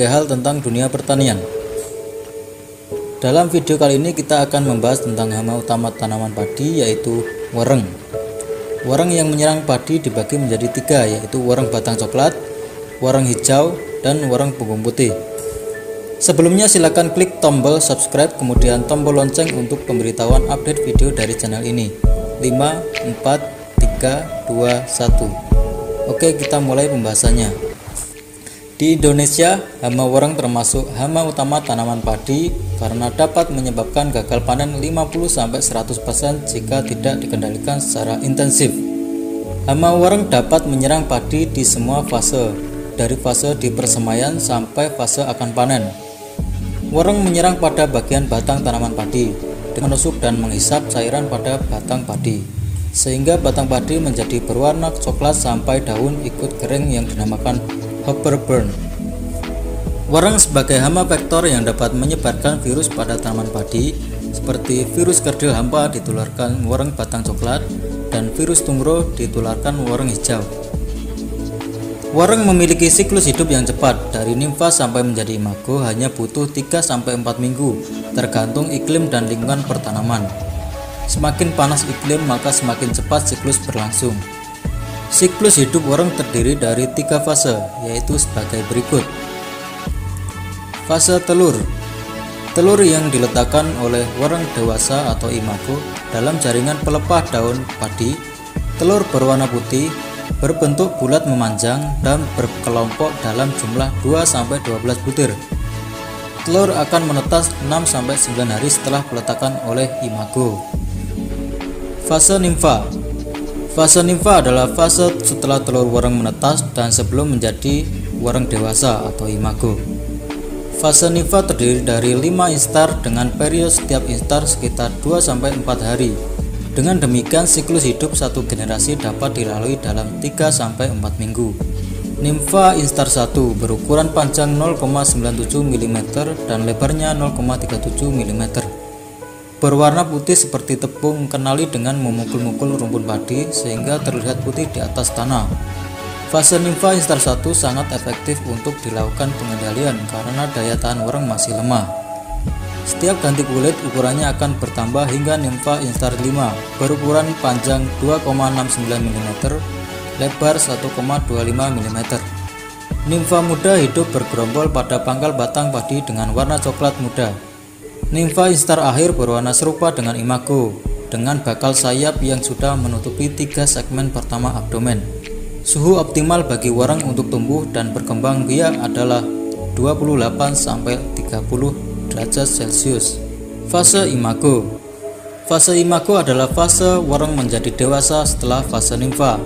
berbagai hal tentang dunia pertanian. Dalam video kali ini kita akan membahas tentang hama utama tanaman padi, yaitu wereng. Wereng yang menyerang padi dibagi menjadi tiga, yaitu wereng batang coklat, wereng hijau, dan wereng punggung putih. Sebelumnya silakan klik tombol subscribe kemudian tombol lonceng untuk pemberitahuan update video dari channel ini. 5, 4, 3, 2, 1. Oke, kita mulai pembahasannya. Di Indonesia, hama wereng termasuk hama utama tanaman padi karena dapat menyebabkan gagal panen 50-100% jika tidak dikendalikan secara intensif. Hama wereng dapat menyerang padi di semua fase, dari fase di persemaian sampai fase akan panen. Wereng menyerang pada bagian batang tanaman padi dengan menusuk dan menghisap cairan pada batang padi, sehingga batang padi menjadi berwarna coklat sampai daun ikut kering yang dinamakan Hopper burn. Wereng sebagai hama vektor yang dapat menyebarkan virus pada tanaman padi, seperti virus kerdil hampa ditularkan wereng batang coklat dan virus tungro ditularkan wereng hijau. Wereng memiliki siklus hidup yang cepat, dari nimfa sampai menjadi imago hanya butuh 3-4 minggu, tergantung iklim dan lingkungan pertanaman. Semakin panas iklim maka semakin cepat siklus berlangsung. Siklus hidup wereng terdiri dari 3 fase, yaitu sebagai berikut. Fase telur. Telur yang diletakkan oleh wereng dewasa atau imago dalam jaringan pelepah daun padi. Telur berwarna putih, berbentuk bulat memanjang dan berkelompok dalam jumlah 2-12 butir. Telur akan menetas 6-9 hari setelah peletakan oleh imago. Fase nimfa. Fase nimfa adalah fase setelah telur wereng menetas dan sebelum menjadi wereng dewasa atau imago. Fase nimfa terdiri dari 5 instar dengan periode setiap instar sekitar 2-4 hari. Dengan demikian siklus hidup satu generasi dapat dilalui dalam 3-4 minggu. Nimfa instar 1 berukuran panjang 0,97 mm dan lebarnya 0,37 mm. Berwarna putih seperti tepung, kenali dengan memukul-mukul rumput padi sehingga terlihat putih di atas tanah. Fase nimfa instar 1 sangat efektif untuk dilakukan pengendalian karena daya tahan wereng masih lemah. Setiap ganti kulit ukurannya akan bertambah hingga nimfa instar 5 berukuran panjang 2,69 mm, lebar 1,25 mm. Nimfa muda hidup bergerombol pada pangkal batang padi dengan warna coklat muda. Nimfa instar akhir berwarna serupa dengan imago, dengan bakal sayap yang sudah menutupi 3 segmen pertama abdomen. Suhu optimal bagi wereng untuk tumbuh dan berkembang biak adalah 28-30 derajat Celcius. Fase imago. Fase imago adalah fase wereng menjadi dewasa setelah fase nimfa.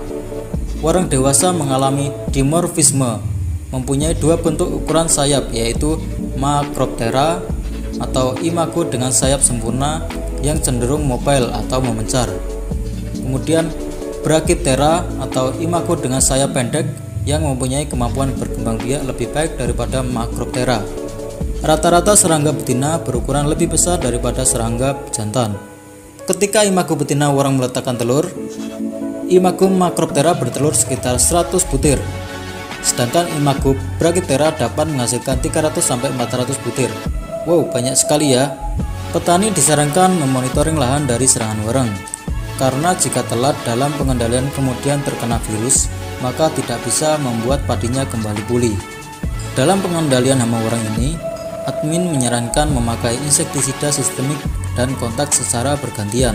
Wereng dewasa mengalami dimorfisme, mempunyai 2 bentuk ukuran sayap, yaitu Macroptera atau imago dengan sayap sempurna yang cenderung mobile atau memencar. Kemudian Brachyptera atau imago dengan sayap pendek yang mempunyai kemampuan berkembang biak lebih baik daripada Macroptera. Rata-rata serangga betina berukuran lebih besar daripada serangga jantan. Ketika imago betina wereng meletakkan telur, imago Macroptera bertelur sekitar 100 butir. Sedangkan imago Brachyptera dapat menghasilkan 300-400 butir. Wow, banyak sekali ya. Petani disarankan memonitoring lahan dari serangan wereng, karena jika telat dalam pengendalian kemudian terkena virus, maka tidak bisa membuat padinya kembali pulih. Dalam pengendalian hama wereng ini, admin menyarankan memakai insektisida sistemik dan kontak secara bergantian.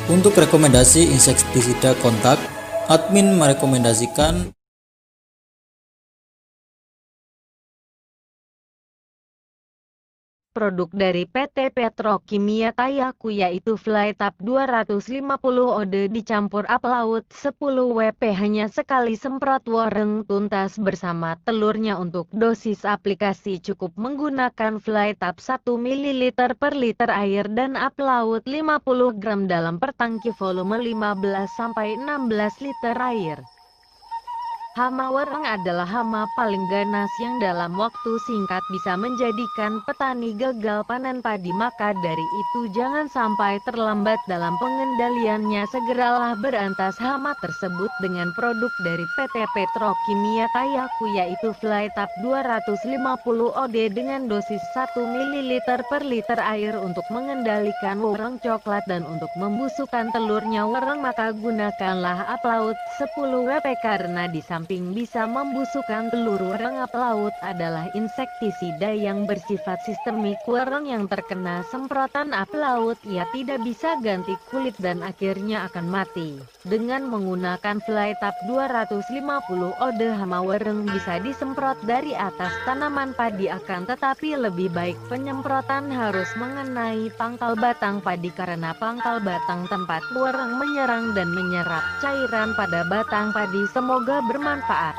Untuk rekomendasi insektisida kontak, admin merekomendasikan produk dari PT Petrokimia Tayaku, yaitu Flytap 250 OD dicampur apel laut 10 WP hanya sekali semprot wereng tuntas bersama telurnya. Untuk dosis aplikasi cukup menggunakan Flytap 1 ml per liter air dan apel laut 50 gram dalam per tangki volume 15-16 liter air. Hama wereng adalah hama paling ganas yang dalam waktu singkat bisa menjadikan petani gagal panen padi, maka dari itu jangan sampai terlambat dalam pengendaliannya. Segeralah berantas hama tersebut dengan produk dari PT Petrokimia Tayaku, yaitu Flytap 250 OD dengan dosis 1 ml per liter air untuk mengendalikan wereng coklat. Dan untuk membusukkan telurnya wereng maka gunakanlah Aplaut 10 WP, karena di samping bisa membusukkan telur wereng, Aplaut adalah insektisida yang bersifat sistemik. Wereng yang terkena semprotan Aplaut ia tidak bisa ganti kulit dan akhirnya akan mati. Dengan menggunakan Flytap 250 OD, hama wereng bisa disemprot dari atas tanaman padi, akan tetapi lebih baik penyemprotan harus mengenai pangkal batang padi, karena pangkal batang tempat wereng menyerang dan menyerap cairan pada batang padi. Semoga bermanfaat.